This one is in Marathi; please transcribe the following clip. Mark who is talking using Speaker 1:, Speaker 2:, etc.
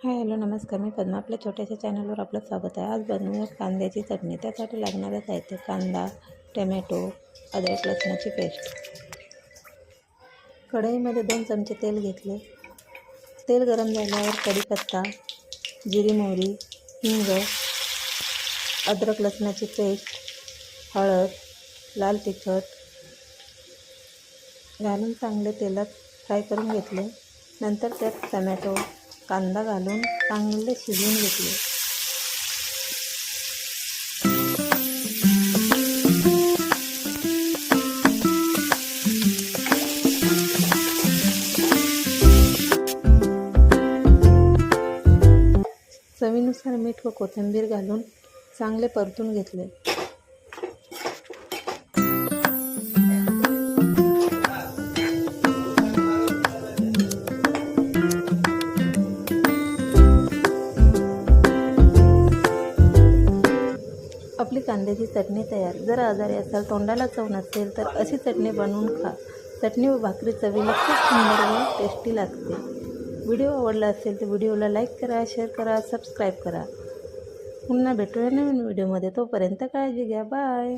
Speaker 1: हाय हॅलो नमस्कार, मी पद्मा. आपल्या छोट्याशा चॅनलवर आपलं स्वागत आहे. आज बनवूया कांद्याची चटणी. त्यासाठी लागणारं साहित्य: कांदा, टमॅटो, अद्रक लसणाची पेस्ट. कढईमध्ये 2 चमचे तेल घेतले. तेल गरम झाल्यावर कढीपत्ता, जिरी मोहरी, हिंग, अद्रक लसणाची पेस्ट, हळद, लाल तिखट घालून चांगले तेलात फ्राय करून घेतले. नंतर त्यात टमॅटो, कांदा घालून चांगले शिजवून घेतले. चवीनुसार मीठ व कोथिंबीर घालून चांगले परतून घेतले. आपली कांद्याची चटणी तयार. जर आजारी असाल, तोंडाला चव नसेल तर अशी चटणी बनवून खा. चटणी व भाकरी चवीला खूप सुंदर व टेस्टी लागते. व्हिडिओ आवडला असेल तर व्हिडिओला लाईक करा, शेअर करा, सबस्क्राईब करा. पुन्हा भेटूया नवीन व्हिडिओमध्ये. तोपर्यंत काळजी घ्या. बाय.